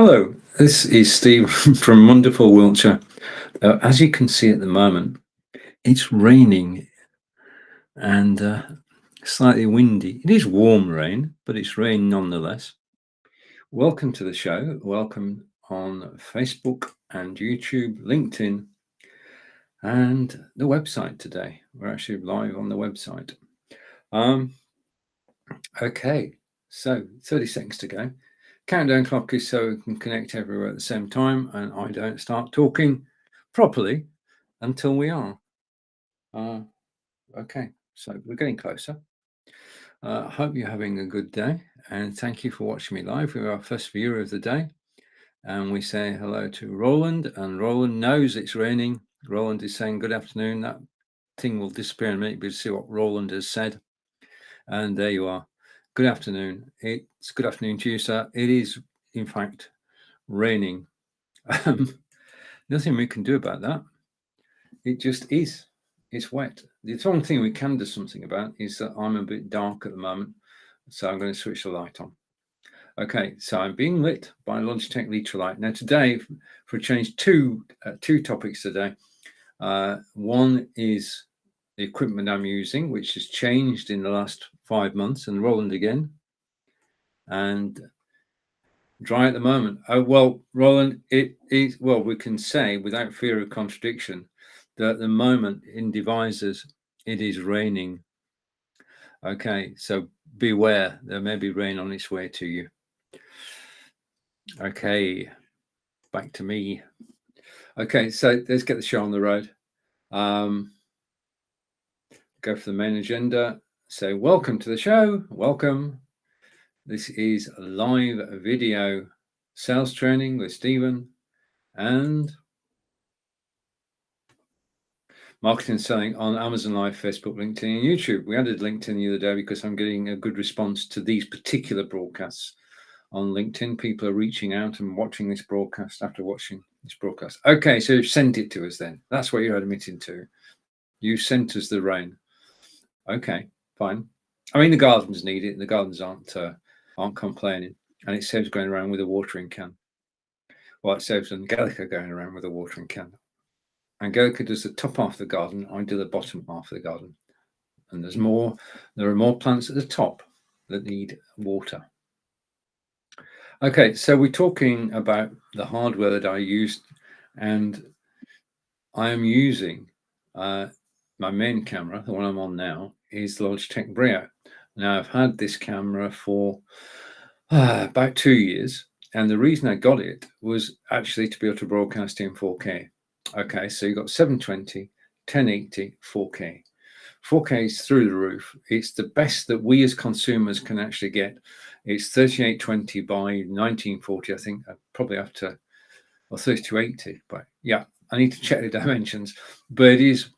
Hello, this is Steve from wonderful Wiltshire. As you can see at the moment, it's raining and slightly windy. It is warm rain, but it's rain nonetheless. Welcome to the show. Welcome on Facebook and YouTube, LinkedIn, and the website today. We're actually live on the website. Okay, so 30 seconds to go. Countdown clock is so we can connect everywhere at the same time and I don't start talking properly until we are. Okay, so we're getting closer. I hope you're having a good day and thank you for watching me live. We're our first viewer of the day and we say hello to Roland, and Roland knows it's raining. Roland is saying good afternoon. That thing will disappear in a minute, but see what Roland has said. And there you are. Good afternoon. It's good afternoon to you, sir. It is, in fact, raining. Nothing we can do about that. It just is. It's wet. The one thing we can do something about is that I'm a bit dark at the moment, so I'm going to switch the light on. Okay, so I'm being lit by Logitech Light. Now today, for a change, two topics today. One is the equipment I'm using, which has changed in the last 5 months, and Roland again, and dry at the moment. Oh, well, Roland, it is, well, we can say without fear of contradiction that at the moment in Devices, it is raining. Okay, so beware, there may be rain on its way to you. Okay, back to me. Okay, so let's get the show on the road. Go for the main agenda. Say welcome to the show. Welcome. This is a live video sales training with Stephen and marketing and selling on Amazon Live, Facebook, LinkedIn, and YouTube. We added LinkedIn the other day because I'm getting a good response to these particular broadcasts on LinkedIn. People are reaching out and watching this broadcast after watching this broadcast. Okay, so you've sent it to us then. That's what you're admitting to. You sent us the rain. Okay, fine. I mean, the gardens need it, and the gardens aren't complaining. And it saves going around with a watering can. Well, it saves Angelica going around with a watering can. Angelica does the top half of the garden. I do the bottom half of the garden. And there are more plants at the top that need water. Okay, so we're talking about the hardware that I used, and I am using my main camera, the one I'm on now, is the Logitech Brio. Now, I've had this camera for about 2 years, and the reason I got it was actually to be able to broadcast in 4K. Okay, so you've got 720, 1080, 4K. 4K is through the roof. It's the best that we as consumers can actually get. It's 3820 by 1940, I think. I probably have to, or 3280, but yeah, I need to check the dimensions. But it is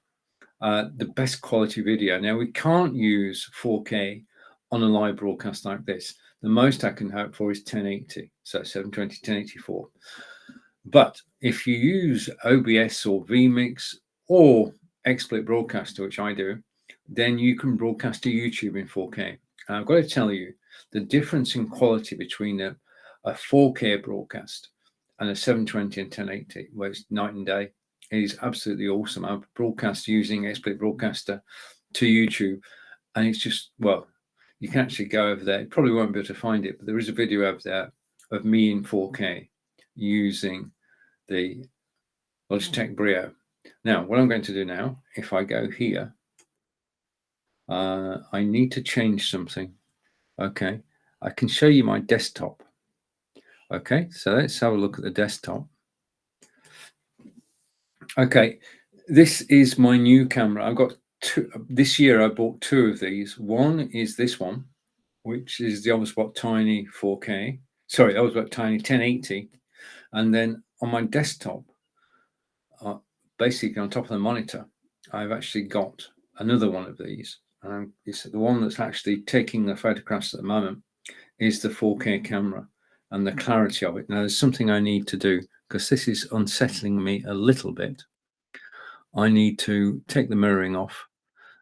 the best quality video. Now, we can't use 4K on a live broadcast like this. The most I can hope for is 1080, so 720, 1084. But if you use OBS or vMix or XSplit Broadcaster, which I do, then you can broadcast to YouTube in 4K. And I've got to tell you, the difference in quality between a 4K broadcast and a 720 and 1080, where it's night and day, is absolutely awesome. I've broadcast using XSplit Broadcaster to YouTube, and it's just, well, you can actually go over there. You probably won't be able to find it, but there is a video over there of me in 4K using the Logitech Brio. Now, what I'm going to do now, if I go here, I need to change something. Okay, I can show you my desktop. Okay, so let's have a look at the desktop. Okay, this is my new camera. I've got two. This year I bought two of these. One is this one, which is the Obviously Tiny 4K. Sorry, Obviously Tiny 1080. And then on my desktop, basically on top of the monitor, I've actually got another one of these. And it's the one that's actually taking the photographs at the moment is the 4K camera and the clarity of it. Now, there's something I need to do because this is unsettling me a little bit. I need to take the mirroring off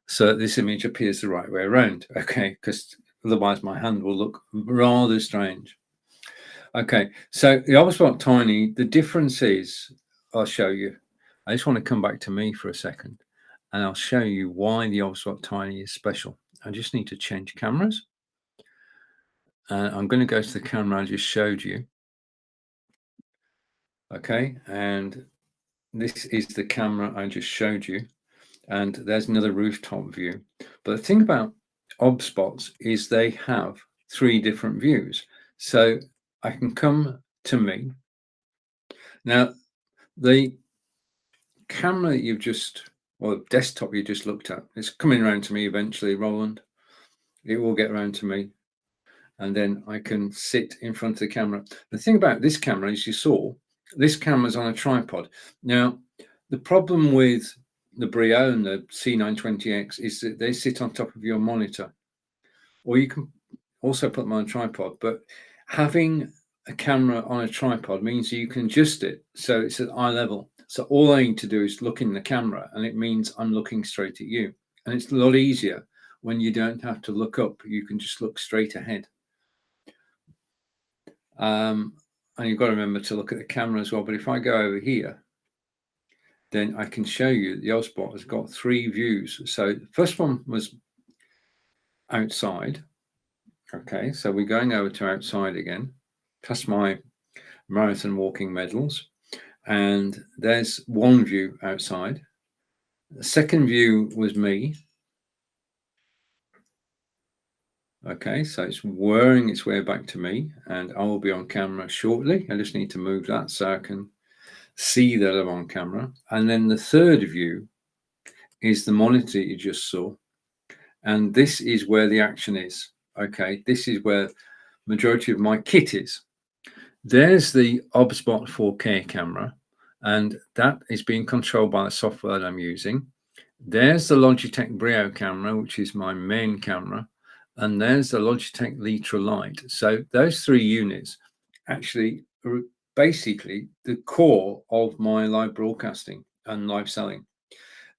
so that this image appears the right way around. Okay, because otherwise my hand will look rather strange. Okay, so the Obspot Tiny, the difference is, I'll show you. I just want to come back to me for a second, and I'll show you why the Obspot Tiny is special. I just need to change cameras. I'm going to go to the camera I just showed you. Okay, and this is the camera I just showed you. And there's another rooftop view. But the thing about Obspots is they have 3 different views. So I can come to me. Now, the camera that you've just, or desktop you just looked at, it's coming around to me eventually, Roland. It will get around to me. And then I can sit in front of the camera. The thing about this camera, as you saw, this camera's on a tripod. Now, the problem with the Brio and the C920X is that they sit on top of your monitor, or you can also put them on a tripod. But having a camera on a tripod means you can adjust it so it's at eye level. So all I need to do is look in the camera, and it means I'm looking straight at you. And it's a lot easier when you don't have to look up. You can just look straight ahead. And you've got to remember to look at the camera as well. But if I go over here, then I can show you the Obspot has got 3 views. So the first one was outside. Okay, so we're going over to outside again, plus my marathon walking medals. And there's one view outside. The second view was me. Okay, so it's whirring its way back to me, and I will be on camera shortly. I just need to move that so I can see that I'm on camera. And then the third view is the monitor you just saw. And this is where the action is. Okay, this is where majority of my kit is. There's the Obspot 4K camera, and that is being controlled by the software that I'm using. There's the Logitech Brio camera, which is my main camera, and there's the Logitech Litra Lite. So those 3 units actually are basically the core of my live broadcasting and live selling.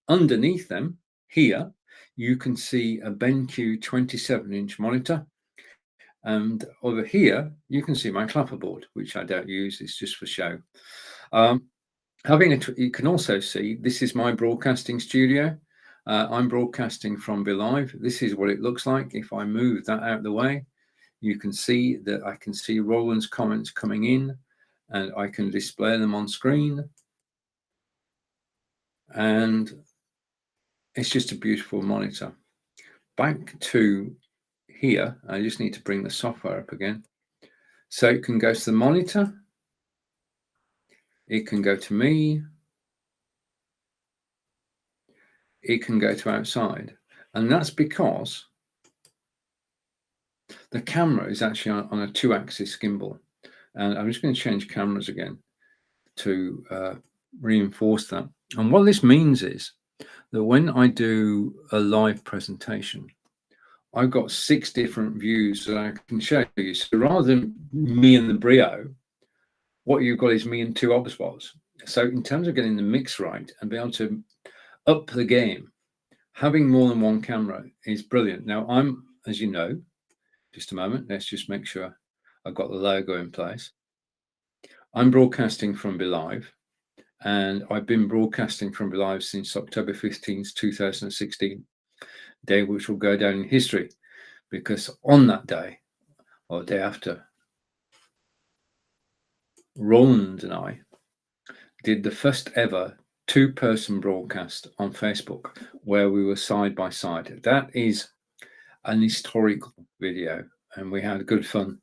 Underneath them, here, you can see a BenQ 27-inch monitor. And over here, you can see my clapperboard, which I don't use. It's just for show. You can also see, this is my broadcasting studio. I'm broadcasting from BeLive. This is what it looks like. If I move that out of the way, you can see that I can see Roland's comments coming in, and I can display them on screen. And it's just a beautiful monitor. Back to here, I just need to bring the software up again. So it can go to the monitor. It can go to me. It can go to outside. And that's because the camera is actually on a 2-axis gimbal. And I'm just going to change cameras again to reinforce that. And what this means is that when I do a live presentation, I've got 6 different views that I can show you. So rather than me and the Brio, what you've got is me and 2 Obspots. So in terms of getting the mix right and be able to up the game, having more than one camera is brilliant. Now I'm, as you know, just a moment, let's just make sure I've got the logo in place. I'm broadcasting from BeLive, and I've been broadcasting from BeLive since October 15th, 2016, day which will go down in history, because on that day, or the day after, Roland and I did the first ever 2-person broadcast on Facebook where we were side by side. That is an historical video, and we had good fun.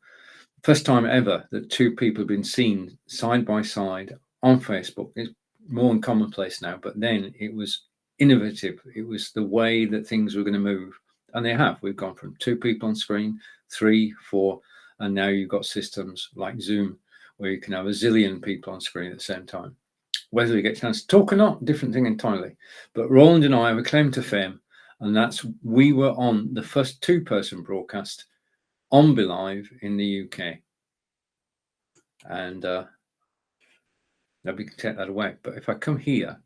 First time ever that 2 people have been seen side by side on Facebook. It's more than commonplace now, but then it was innovative. It was the way that things were going to move, and they have. We've gone from 2 people on screen, 3, 4, and now you've got systems like Zoom where you can have a zillion people on screen at the same time. Whether we get a chance to talk or not, different thing entirely. But Roland and I have a claim to fame, and that's we were on the first 2-person broadcast on BeLive in the UK. And nobody can take that away. But if I come here,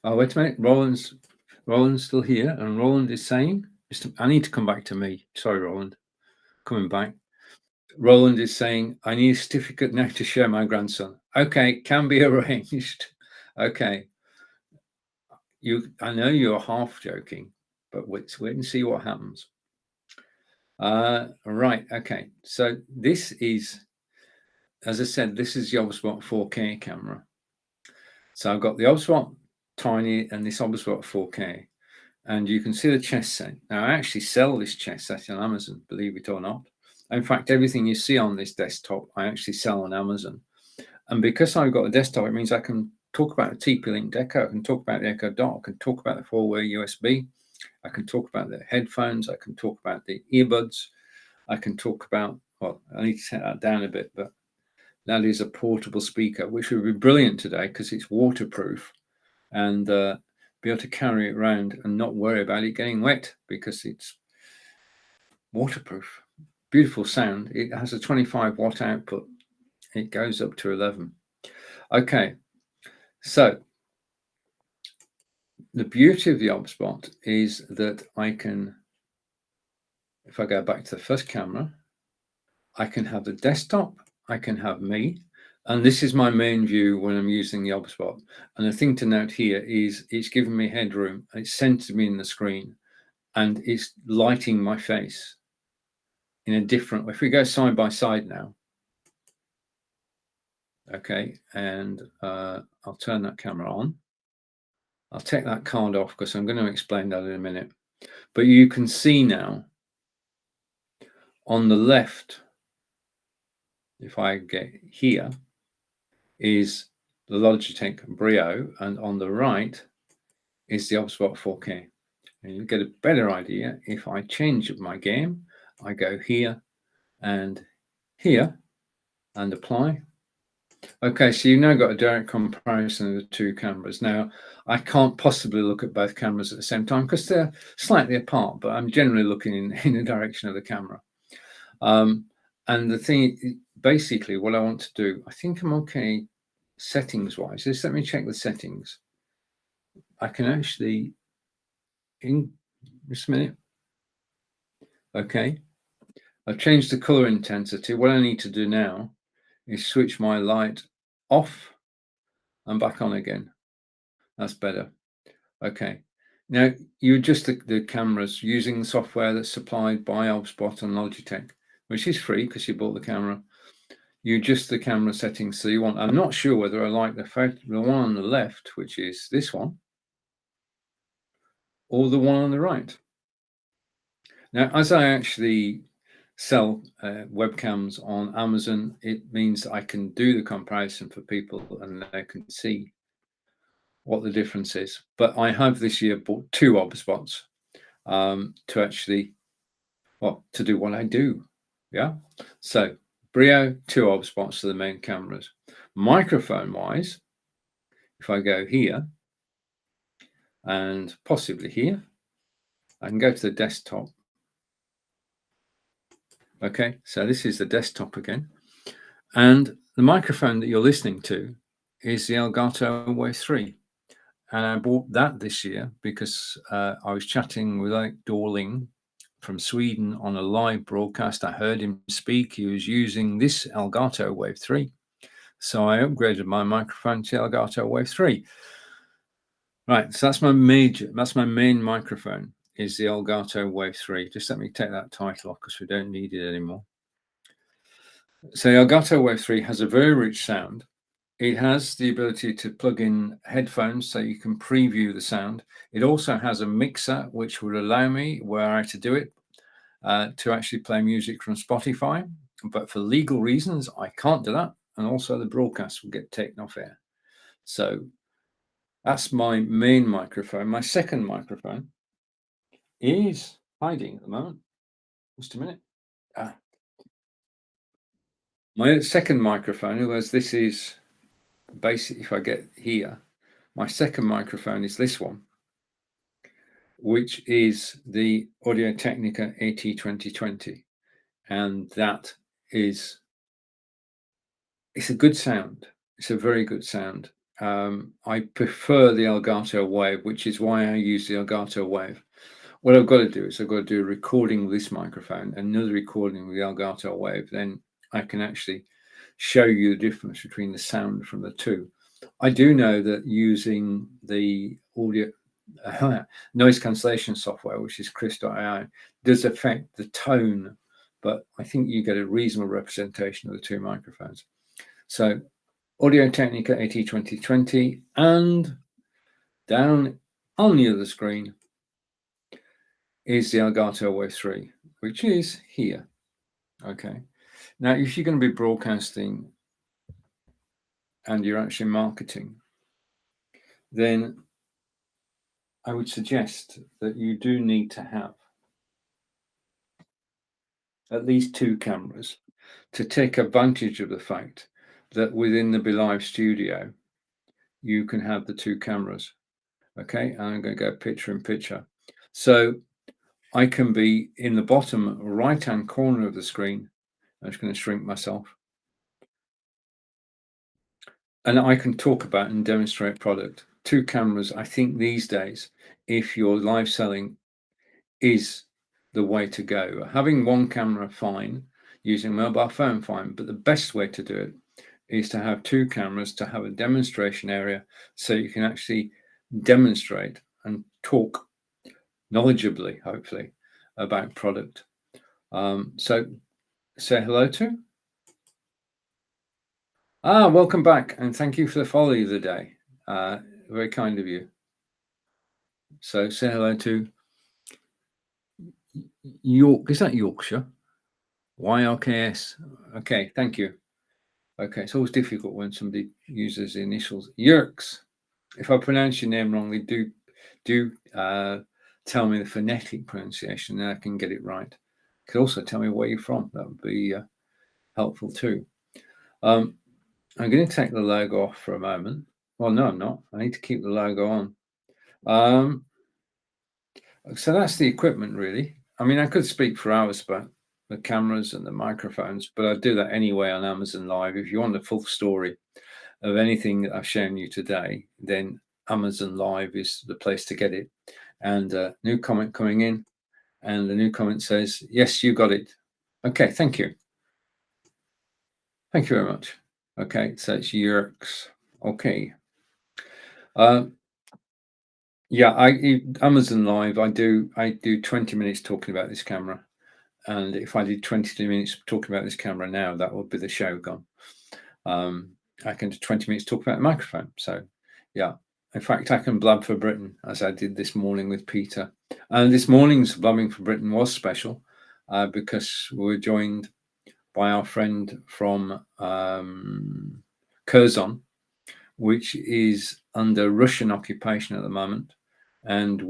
oh, wait a minute, Roland's still here, and Roland is saying, I need to come back to me. Sorry, Roland, coming back. Roland is saying, I need a certificate now to show my grandson. Okay, can be arranged. Okay. I know you're half joking, but let's wait and see what happens. Right, okay. So this is, as I said, this is the Obspot 4K camera. So I've got the Obspot Tiny and this Obspot 4K. And you can see the chess set. Now, I actually sell this chess set on Amazon, believe it or not. In fact, everything you see on this desktop, I actually sell on Amazon. And because I've got a desktop, it means I can talk about the TP-Link Echo, I can talk about the Echo Dot, I can talk about the four-way USB, I can talk about the headphones, I can talk about the earbuds, I can talk about, well, I need to set that down a bit, but that is a portable speaker, which would be brilliant today because it's waterproof and be able to carry it around and not worry about it getting wet because it's waterproof. Beautiful sound. It has a 25-watt output. It goes up to 11. Okay, so the beauty of the Obspot is that I can, if I go back to the first camera, I can have the desktop, I can have me, and this is my main view when I'm using the Obspot. And the thing to note here is it's giving me headroom, it's centered me in the screen, and it's lighting my face in a different way. If we go side by side now, okay, and I'll turn that camera on. I'll take that card off because I'm going to explain that in a minute. But you can see now on the left, if I get here, is the Logitech Brio, and on the right is the Obspot 4K. And you get a better idea if I change my game. I go here and here and apply. Okay, so you've now got a direct comparison of the two cameras. Now, I can't possibly look at both cameras at the same time because they're slightly apart, but I'm generally looking in the direction of the camera. And the thing, basically, what I want to do, I think I'm okay settings-wise. Just let me check the settings. I can actually, in just a minute. Okay, I've changed the color intensity. What I need to do now is switch my light off and back on again. That's better. Okay. Now you adjust the cameras using the software that's supplied by Obspot and Logitech, which is free because you bought the camera. You adjust the camera settings so you want. I'm not sure whether I like the one on the left, which is this one, or the one on the right. Now, as I actually sell webcams on Amazon, it means that I can do the comparison for people and they can see what the difference is. But I have this year bought two Obspots to actually, well, to do what I do. Yeah. So Brio, two Obspots are the main cameras. Microphone wise, if I go here and possibly here, I can go to the desktop. Okay, so this is the desktop again. And the microphone that you're listening to is the Elgato Wave 3. And I bought that this year because I was chatting with Dorling from Sweden on a live broadcast. I heard him speak. He was using this Elgato Wave 3. So I upgraded my microphone to Elgato Wave 3. Right, so that's my main microphone is the Elgato Wave 3. Just let me take that title off because we don't need it anymore. So the Elgato Wave 3 has a very rich sound. It has the ability to plug in headphones so you can preview the sound. It also has a mixer, which would allow me, were I to do it, to actually play music from Spotify. But for legal reasons, I can't do that. And also the broadcast will get taken off air. So that's my main microphone. My second microphone is hiding at the moment. Just a minute. My second microphone, otherwise this is basically, if I get here, my second microphone is this one, which is the Audio Technica AT2020. And that is, it's a good sound. It's a very good sound. I prefer the Elgato Wave, which is why I use the Elgato Wave. what I've got to do is I've got to do a recording with this microphone, another recording with the Elgato Wave. Then I can actually show you the difference between the sound from the two. I do know that using the audio noise cancellation software, which is Chris.ai, does affect the tone, but I think you get a reasonable representation of the two microphones. So Audio Technica AT2020, and down on the other screen is the Elgato Wave 3, which is here. Okay. Now, if you're going to be broadcasting and you're actually marketing, then I would suggest that you do need to have at least two cameras to take advantage of the fact that within the BeLive studio, you can have the two cameras. Okay, I'm going to go picture in picture. So I can be in the bottom right-hand corner of the screen. I'm just going to shrink myself. And I can talk about and demonstrate product. Two cameras, I think these days, if you're live selling, is the way to go. Having one camera, fine. Using mobile phone, fine. But the best way to do it is to have two cameras, to have a demonstration area so you can actually demonstrate and talk knowledgeably, hopefully, about product. So say hello to. Welcome back, and thank you for the follow of the day. Very kind of you. So say hello to York. Is that Yorkshire? YRKS. Okay, thank you. Okay, it's always difficult when somebody uses the initials. Yerks. If I pronounce your name wrongly, do tell me the phonetic pronunciation, and I can get it right. You could also tell me where you're from. That would be helpful too. I'm going to take the logo off for a moment. Well, no, I'm not. I need to keep the logo on. So that's the equipment, really. I mean, I could speak for hours about the cameras and the microphones, but I'd do that anyway on Amazon Live. If you want the full story of anything that I've shown you today, then Amazon Live is the place to get it. And new comment coming in, and the new comment says, yes, you got it. Okay, thank you. Thank you very much. Okay, so it's Yerks. Okay. Yeah, Amazon Live, I do 20 minutes talking about this camera. And if I did 22 minutes talking about this camera now, that would be the show gone. I can do 20 minutes talk about the microphone. So yeah, in fact, I can blab for Britain, as I did this morning with Peter. And this morning's Blabbing for Britain was special because we were joined by our friend from Curzon, which is under Russian occupation at the moment. And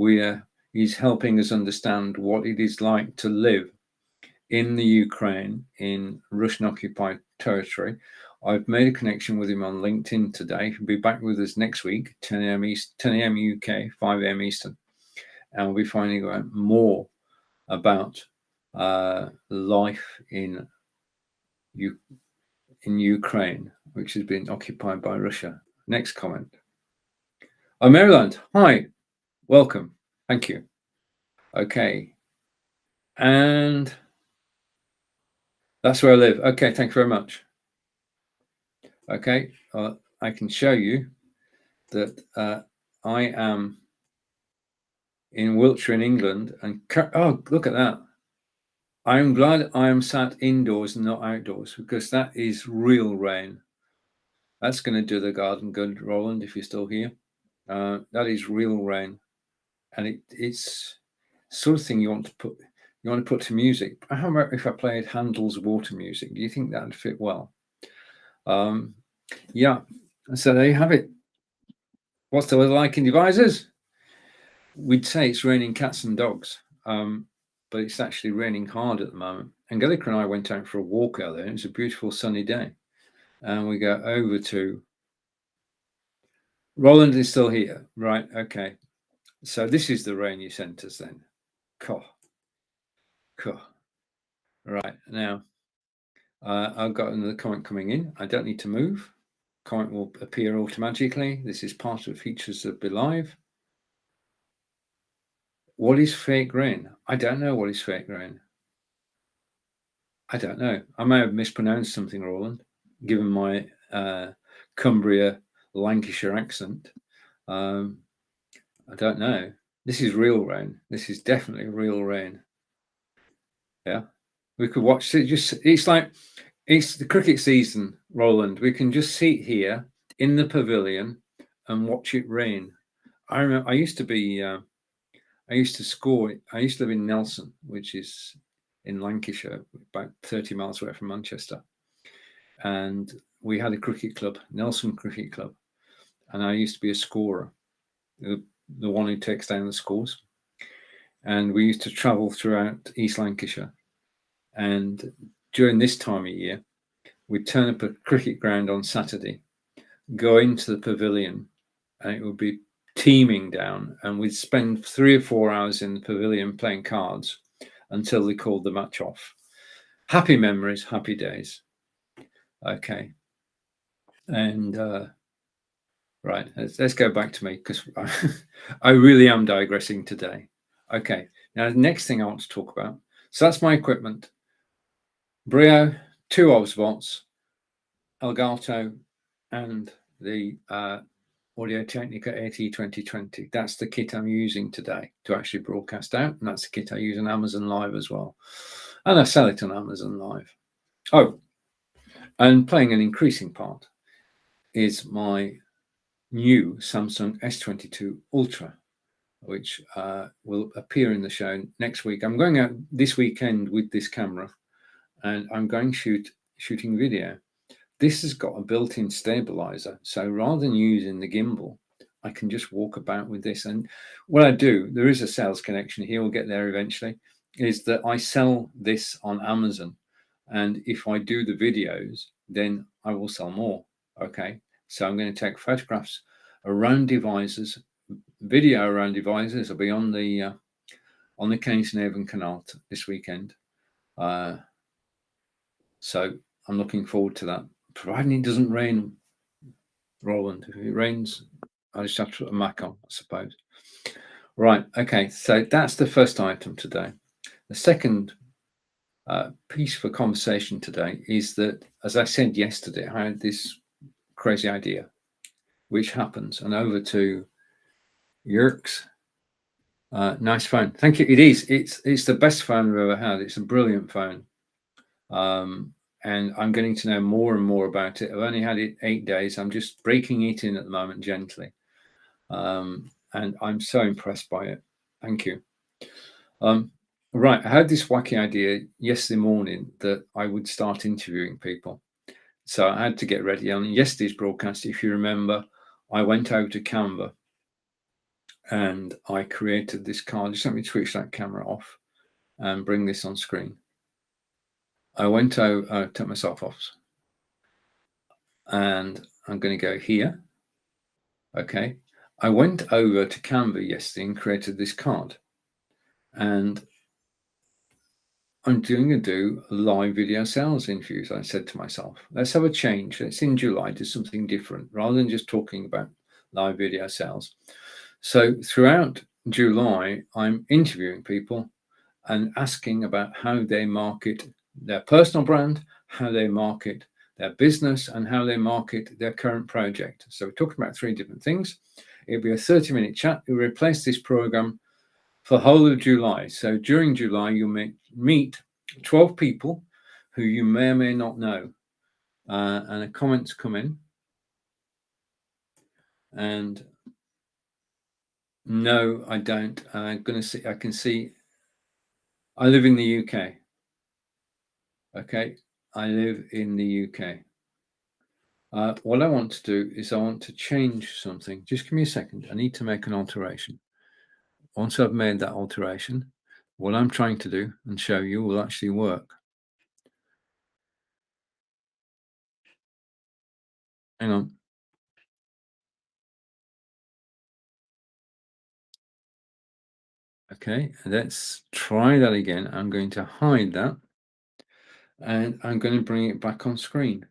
he's helping us understand what it is like to live in the Ukraine, in Russian-occupied territory. I've made a connection with him on LinkedIn today. He'll be back with us next week, 10 a.m. East, 10 a.m. UK, 5 a.m. Eastern, and we'll be finding out more about life in Ukraine, which has been occupied by Russia. Next comment. Oh, Maryland, hi, welcome, thank you. Okay, and that's where I live. Okay, thank you very much. Okay, I can show you that I am in Wiltshire in England, and oh, look at that. I'm glad I am sat indoors and not outdoors, because that is real rain. That's going to do the garden good, Roland, if you're still here. That is real rain, and it's sort of thing you want to put to music. How about if I played Handel's Water Music? Do you think that would fit well? Yeah, so there you have it. What's the weather like in Devizes? We'd say it's raining cats and dogs, but it's actually raining hard at the moment. Angelica and I went out for a walk earlier. It was a beautiful sunny day. And we go over to... Roland is still here. Right, okay. So this is the rain you sent us then. Cool. Right, now, I've got another comment coming in. I don't need to move. Comment will appear automatically. This is part of features of BeLive. What is fake rain? I don't know what is fake rain. I don't know. I may have mispronounced something, Roland, given my Cumbria, Lancashire accent. I don't know. This is real rain. This is definitely real rain. Yeah, we could watch it. It's the cricket season, Roland. We can just sit here in the pavilion and watch it rain. I remember I used to score. I used to live in Nelson, which is in Lancashire, about 30 miles away from Manchester. And we had a cricket club, Nelson Cricket Club. And I used to be a scorer, the one who takes down the scores. And we used to travel throughout East Lancashire. And during this time of year, we'd turn up a cricket ground on Saturday, go into the pavilion, and it would be teeming down. And we'd spend 3 or 4 hours in the pavilion playing cards until they called the match off. Happy memories, happy days. Okay. And right, let's go back to me, because I really am digressing today. Okay, now the next thing I want to talk about. So that's my equipment. Brio, 2 Osbots, Elgato, and the Audio Technica AT2020. That's the kit I'm using today to actually broadcast out, and that's the kit I use on Amazon Live as well. And I sell it on Amazon Live. Oh, and playing an increasing part is my new Samsung S22 Ultra, which will appear in the show next week. I'm going out this weekend with this camera, and I'm going shooting video. This has got a built-in stabilizer, so rather than using the gimbal, I can just walk about with this. And what I do, there is a sales connection here, we'll get there eventually, is that I sell this on Amazon. And if I do the videos, then I will sell more. Okay, so I'm going to take photographs around devices, video around devices. I'll be on the Kennington Canal this weekend. So I'm looking forward to that, providing it doesn't rain, Roland. If it rains, I just have to put a Mac on, I suppose. Right, okay, so that's the first item today. The second piece for conversation today is that, as I said yesterday, I had this crazy idea, which happens. And over to Yerkes. Nice phone. Thank you. It is. It's the best phone I've ever had. It's a brilliant phone. And I'm getting to know more and more about it. I've only had it 8 days. I'm just breaking it in at the moment gently. And I'm so impressed by it. Thank you. Right. I had this wacky idea yesterday morning that I would start interviewing people. So I had to get ready. On yesterday's broadcast, if you remember, I went over to Canva and I created this card. Just let me switch that camera off and bring this on screen. I went over, took myself off, and I'm going to go here. Okay. I went over to Canva yesterday and created this card. And I'm going to do live video sales interviews. I said to myself, let's have a change. Let's in July do something different rather than just talking about live video sales. So throughout July, I'm interviewing people and asking about how they market their personal brand, how they market their business, and how they market their current project. So we're talking about 3 different things. It'll be a 30-minute chat. We'll replace this program for the whole of July. So during July, you may meet 12 people who you may or may not know. And the comments come in. And no, I don't. I'm going to see, I can see, I live in the UK. Okay, I live in the UK. What I want to do is I want to change something. Just give me a second. I need to make an alteration. Once I've made that alteration, what I'm trying to do and show you will actually work. Hang on. Okay, let's try that again. I'm going to hide that and I'm going to bring it back on screen.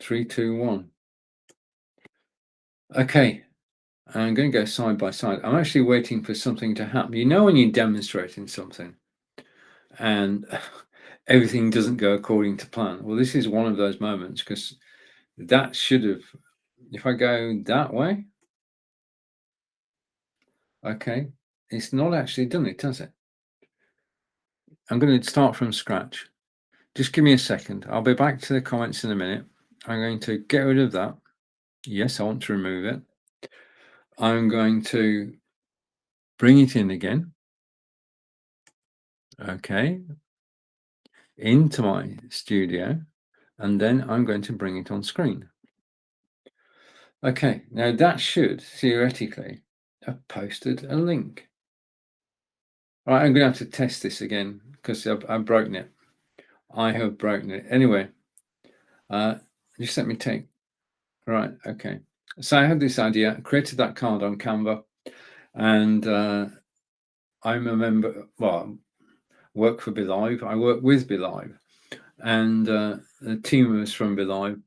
3, 2, 1. Okay, I'm going to go side by side. I'm actually waiting for something to happen. You know, when you're demonstrating something and everything doesn't go according to plan. Well, this is one of those moments, because that should have, if I go that way, okay, it's not actually done it, does it? I'm going to start from scratch. Just give me a second. I'll be back to the comments in a minute. I'm going to get rid of that. Yes, I want to remove it. I'm going to bring it in again. Okay. Into my studio. And then I'm going to bring it on screen. Okay. Now that should theoretically have posted a link. All right. I'm going to have to test this again because I've broken it. I have broken it. Anyway, just let me take. Right. Okay. So I had this idea, created that card on Canva, and I'm a member, well, work for BeLive. I work with BeLive, and the team of us from BeLive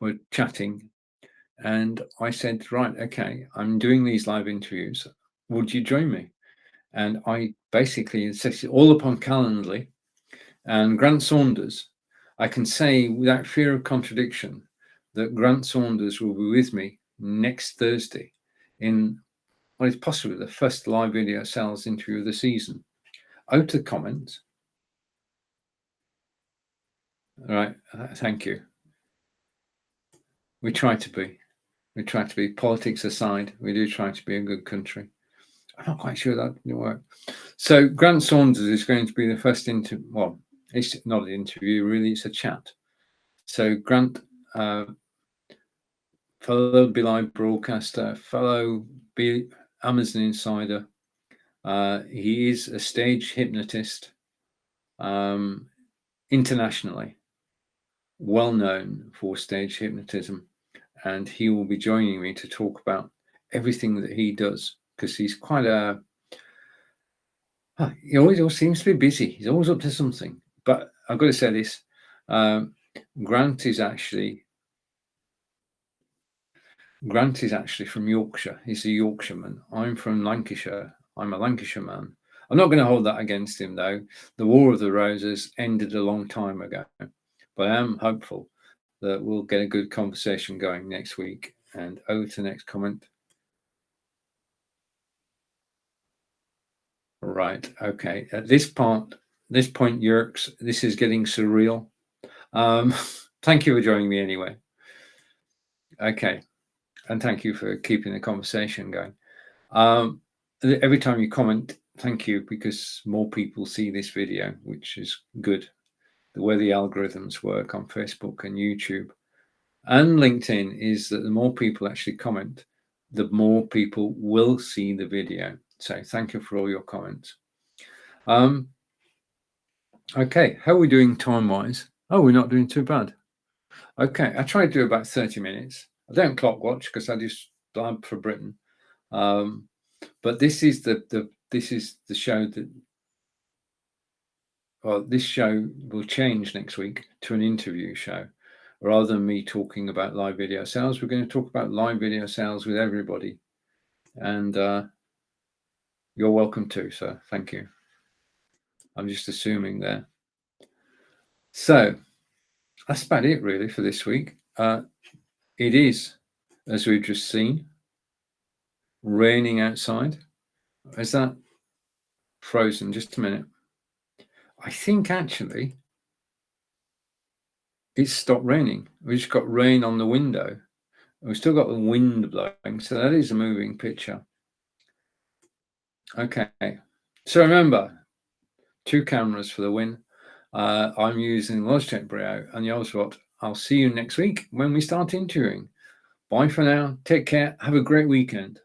were chatting, and I said, right, okay, I'm doing these live interviews. Would you join me? And I basically set it all upon Calendly, and Grant Saunders, I can say without fear of contradiction that Grant Saunders will be with me next Thursday in what is possibly the first live video sales interview of the season. Out to comments. All right, thank you. We try to be. We try to be. Politics aside, we do try to be a good country. I'm not quite sure that didn't work. So Grant Saunders is going to be the first interview. Well, it's not an interview, really. It's a chat. So Grant, fellow BeLive broadcaster, fellow Amazon insider. He is a stage hypnotist, internationally well known for stage hypnotism, and he will be joining me to talk about everything that he does, because he's quite a. He always seems to be busy. He's always up to something. But I've got to say this: Grant is actually from Yorkshire. He's a Yorkshireman. I'm from Lancashire. I'm a Lancashire man. I'm not going to hold that against him, though. The War of the Roses ended a long time ago, but I am hopeful that we'll get a good conversation going next week. And over to the next comment. Right. Okay. At this point, Yerks, this is getting surreal. Thank you for joining me anyway. Okay. And thank you for keeping the conversation going. Every time you comment, thank you, because more people see this video, which is good. The way the algorithms work on Facebook and YouTube and LinkedIn is that the more people actually comment, the more people will see the video. So thank you for all your comments. Okay, how are we doing time-wise? Oh, we're not doing too bad. Okay, I try to do about 30 minutes. I don't clock watch because I just blab for Britain. But this is the show that. Well, this show will change next week to an interview show. Rather than me talking about live video sales, we're going to talk about live video sales with everybody. And you're welcome too, so thank you. I'm just assuming there. So that's about it really for this week. It is, as we've just seen, raining outside. Is that frozen? Just a minute. I think actually it's stopped raining. We just got rain on the window. We've still got the wind blowing, so that is a moving picture. Okay, so remember, 2 cameras for the win. I'm using Logitech Brio, and you what? I'll see you next week when we start interviewing. Bye for now. Take care. Have a great weekend.